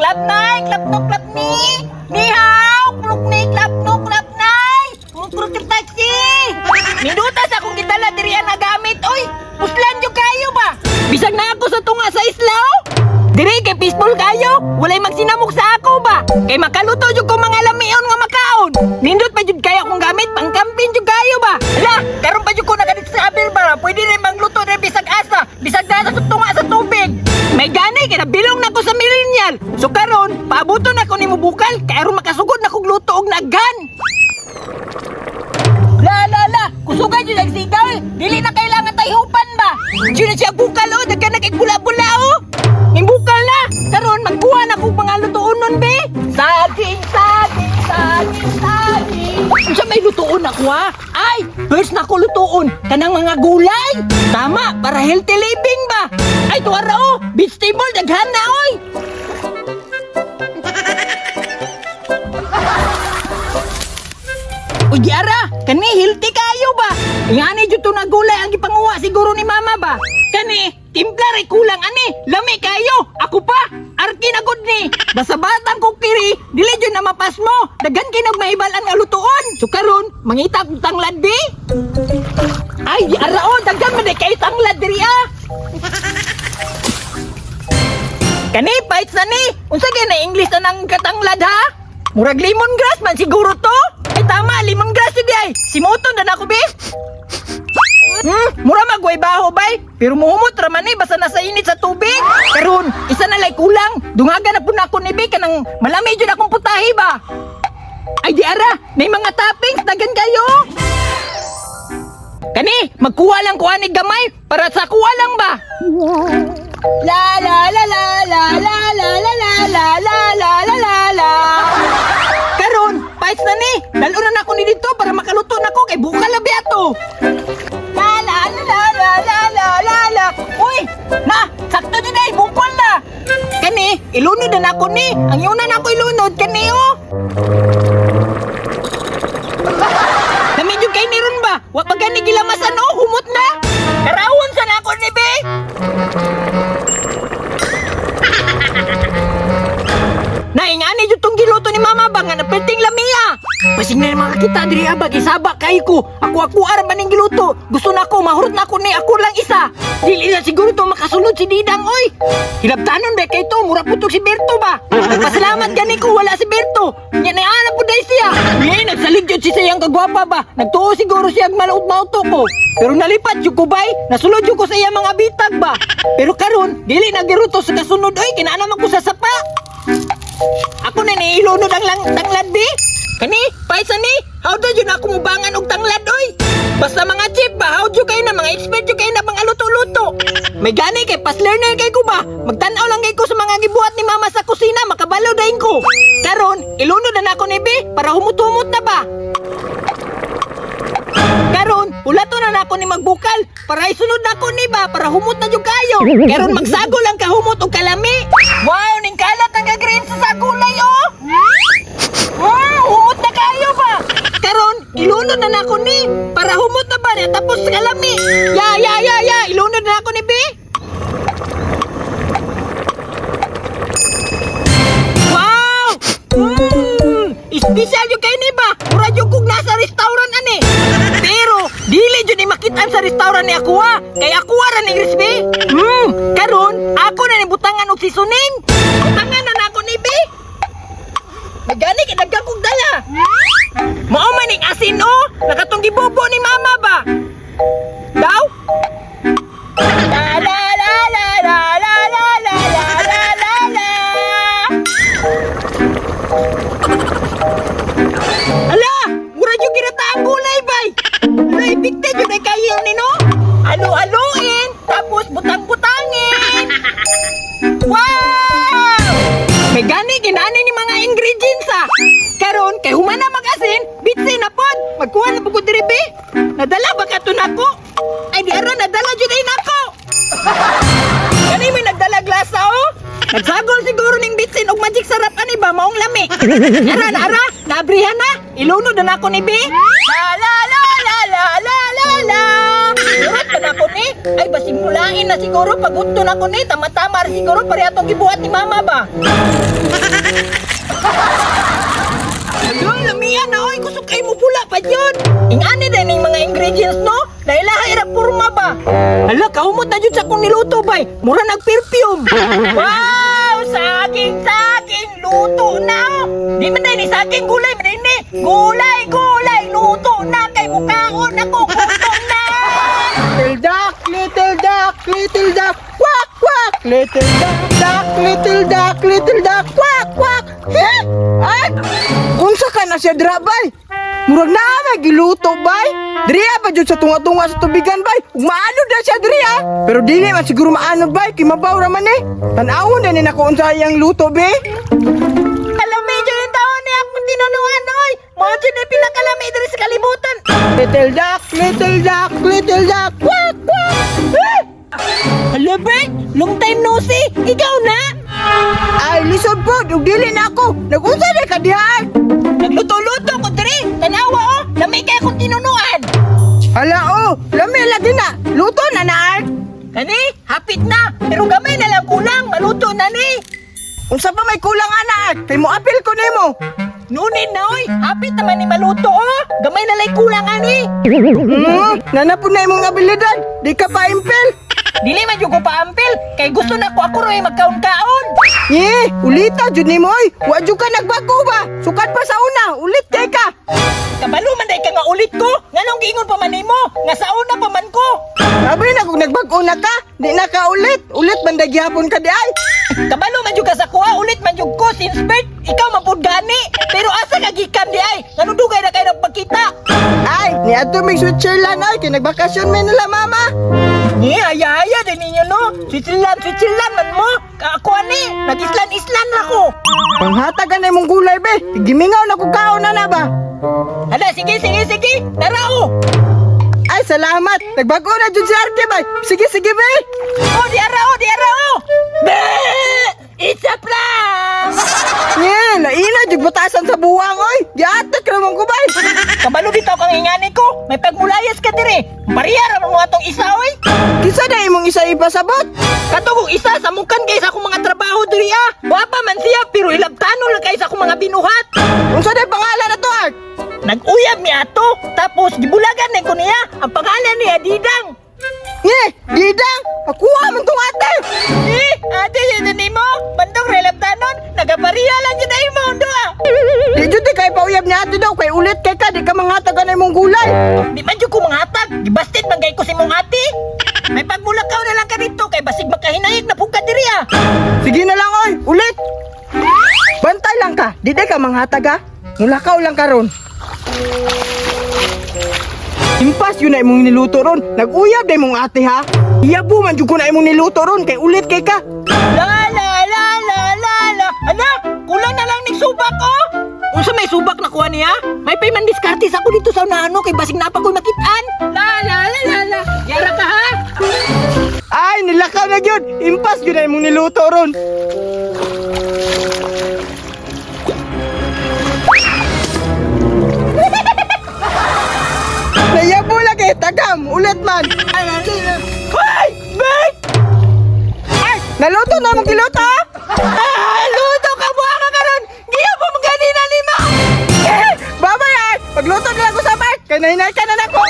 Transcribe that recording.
Klap nay, klap no klap ni. Ni hao, kluk ni klap no klap nay. Mukrut yung taxi. Minuta sa akong gitala diri ang nagamit. Oy, puslan jud kayo ba? Bisag na ako sa tunga sa islaw. Diri kay peaceful kayo. Walay magsinamok sa ako ba? Kay makaluto jud ko mga lamion nga makaon. Nindot pa jud kayo akong gamit pangkampin jud kayo ba? Hala, karon pa jud ko nakadisable ba? Pwede rin magluto rin bisag asa. Bisag na sa tunga sa tubig. May gani kay nabilong na ko sa millennial. So karon, paabuton na ko nimo bukal kay aron makasugod na kog luto og naggan. La, kusugan dyan ang sigaw eh. Dili na kailangan tayhupan ba? Diyan na siya bukal o, daghan na kay bula-bula o. Yung bukal na, karon magkuha na kong mga lutoon nun be. Saging. Siya may lutoon ako ha? Ay, first na ko lutoon, kanang mga gulay. Tama, para healthy living ba? Ay, tuwara o, vegetable, daghan na oy. Uy, Yara, kani healthy kayo ba? Ingani jud to na gulay ang ipanguha siguro ni mama ba? Kani, timpla ray kulang ani, lami kayo. Ako pa, arki na gud ni. Basta batang kong kiri, dili jud na mapas mo. Daghan kinog maibalan nga lutuon. So karon, mangita kong tanglad di. Ay, Yara o, daghan man kay tanglad diri ah. Kani, pahit sa ni. Unsa gyud na English na nang katanglad ha? Murag lemongrass man siguro to. Ay tama, lemongrass yun ay. Simuton na ako, be. Mura magway baho, bay. Pero muhumot raman eh, basta nasa init sa tubig. Karon, isa na lay kulang. Dungaga na po na ako ni be, kanang malamay dyan akong putahi ba. Ay di ara, may mga toppings, dagan kayo. Kani, magkuha lang kuha ni gamay, para sa kuha lang ba. La la la la la la la la la la la la la la la. Karon, pahit na ni. Dalo na ako ni dito para makaluto na ko kay bukal na biyato. La la la la la la la la. Uy, na, sakto din ay bukal na. Kani, ilunod na ako ni. Ang yun na ako ilunod kani oh. Namidyo kay ni ron ba? Wa pa gani gilamasan oh, humot na. Karawon sa na ako ni be. Naingani jud tong giluto ni mama ba nga napenting lamiya. Pasig na mga kita diri abag isaba kay ko. Ako ara maning giluto. Gusto na ko mahurot na ko ni ako lang isa. Dili na siguro to makasulod si Didang oy. Hilabtanon ba kay to mura putog si Berto ba. Nagpasalamat gani ko wala si Berto. Nya na ana pud day siya. Ngay nagsalig jud si sayang kagwapa ba. Nagtuo siguro siya maluot-mauto ko. Pero nalipat jud ko bay. Nasulod jud ko sa iya mga bitag ba. Pero karon dili na giruto sa kasunod oy kinaa naman ko sa sapa. Ako na ni ilunod ang tanglad di. Kani, pahit sa ni. How do you na ako mubangan og tanglad oy? Basta mga chip ba, how do kayo na mga expert you kayo na mga luto-luto. May gani kay pas learner kay ko ba. Magtanaw lang kay ko sa mga gibuhat ni mama sa kusina, makabalo dahin ko. Karon, ilunod na ako ni Bi para humut-humut na ba. Karon, ulato na ako ni magbukal para isunod na ako ni ba para humot na jud kayo. Karon magsago lang ka humot og kalami. Wow, ning kalat ang green sa sagulay oh. Humot na kayo ba? Karon, ilunod na ako ni para humot na ba niya tapos kalami. Ya, ilunod na ako ni Bi. Wow! Espesyal yung kayo ni ba? Mura yung kung nasa restaurant ani. Pero, dili dyan ni makitaan sa restaurant ni ako ha. Kaya ako ra ni Crispy. Karon, ako na ni butangan og seasoning. Butangan na ako ni Bi. Magani kinagka kong dala. Mao man ning asin oh. Nakatong gibobo ni mama ba? Daw? La la la la la la la la la la la la. Ala, mura yung ginataang gulay bay. Naibigte yun ay kayo ni no? Alo-aloin, tapos butang-butangin. Wow! May gani ginani ni mga ingredients ah. Karon kay humana mag-asin, bitsin na pod. Magkuha na pugod diri be. Nadala ba ka to nako? Ay di ara nadala jud ay nako. Kani may nagdala glasa oh. Nagsagol siguro ning bitsin og magic sarap ani ba maong lami. Ara, naabrihan na. Ilunod na ako ni Bi. La la la la la la la la. Urat pa na ako ni. Ay basimulain na siguro pagudto na ako ni. Tama-tama siguro pare atong gibuhat ni mama ba. Wala pa yun. Ingani din yung mga ingredients, no? Dahil lahira purma ba? Hala, kahumot na yun sa kong niluto, bay. Mura nag-perfume. Wow! Saging luto na. Di man tayo ni saging gulay, marini. Gulay, luto na. Kay mukhaon ako, gutom na. Little duck, quack, quack. Little duck, quack, quack. Heh? Ay, unsa ka na siya dra, bay? Murag na may giluto, bay. Dria ba jud sa tunga-tunga sa tubigan, bay? Maano na siya dria? Pero dili man siguro maano, bay. Kimabaw raman eh. Tanawon na ni nako unsa iyang luto, be. Alam medyo yung taon niya akong tinunuan, oy. Mga dyan ay pinakalami diri sa kalibutan. Little duck, quack, quack. Eh? Hala, Bert, long time no see. Ikaw na. Ay, lisod po, ug dili na ako. Nag-unsa na ka diha? Nagluto-luto ko diri. Tanawa, oh. Lamay kaya akong tinunuan. Hala, oh, lami lagi na. Luto na na, Art. Kani, hapit na. Pero gamay na lang kulang. Maluto na ni. Unsa pa may kulang, ana, Art? Kay mo apil ko nimo. Nunin na, oy. Hapit naman ni maluto, oh. Gamay na lang kulang, ani. Nanapon na imong abilidad. Di ka pa impel. Dili man yung ko paampil. Kay gusto na ko ako rin magkaon-kaon. Ulita jud nimo oy. Wa jud ka nagbago ba? Sukat pa sa una, ulit kay ka. Kabalo man day ka nga ulit ko. Nganong giingon pa man nimo? Nga sa una pa man ko. Sabi na kung nagbago na ka, di na ka ulit. Ulit man day gihapon ka di ay. Kabalo man yung ka sa kuha. Ulit man yung ko. Since birth, ikaw mapud gani. Pero asa ka gikan di ay. Ngano dugay na kayo nagpagkita. Ay, ni adto mig Switzerland ay kay nagbakasyon man nila mama. Aya din ninyo no. Switzerland man mo. Ako ani, nag-islan ako. Panghatagan na imong gulay be. Gimingaw na ko kaon na ba? Hala, sige. Narao. Ay, salamat. Nagbago na jud si Arke bay. Sige be. Oh, di arao. Be! It's a prank! Naina jud butasan sa buwang oy. Giatak ramon ko bay. Kabalo bitaw kang ingani ko. May pagmulayas ka dire. Bariyara mo atong isa oy. Kisa na imong isa ipasabot. Katugong isa sa mukan kaysa akong mga trabaho diri ah. Wapa man siya pero ilabtano lang kaysa akong mga binuhat. Unsa day pangalan na to, Art? Nag-uyab ni ato tapos gibulagan na ko niya. Ang pangalan niya Didang. Didang, akuha man tong ate. Ate yun nimo. Bandong relabtanon. Nagabariya lang yun ay mo doa. Di jud di kay pauyab ni ate daw kay ulit kay ka di ka manghatag na imong gulay. Di man jud ko manghatag. Gibastit man gay ko si mong ate. May pagbulakaw na lang ka dito kay basig makahinayag na pugka diri ah. Sige na lang oy, ulit. Bantay lang ka, di ka manghatag ha. Mulakaw lang ka ron. Impas yun na imong niluto ron. Nag-uyab na imong ate ha. Iyabo man jud ko na imong niluto ron kay ulit kay ka. La. Anak, kulang na lang ning subak ko. Unsa may subak na kuha niya? May payman diskartes ako dito sa unaano kay basig na pa ko nakitaan. La. Yara ka ha? Ay, nilakaw na gyud. Impas yun na imong niluto ron. Nayabo lagi, tagam, ulit man. Hoy! Bert! Ay, naluto na mong kiluto? Luto ka buha ka karon. Giya po magani na lima. Babay ay, pagluto nila ko sa Bart, kay nahinay ka na nako.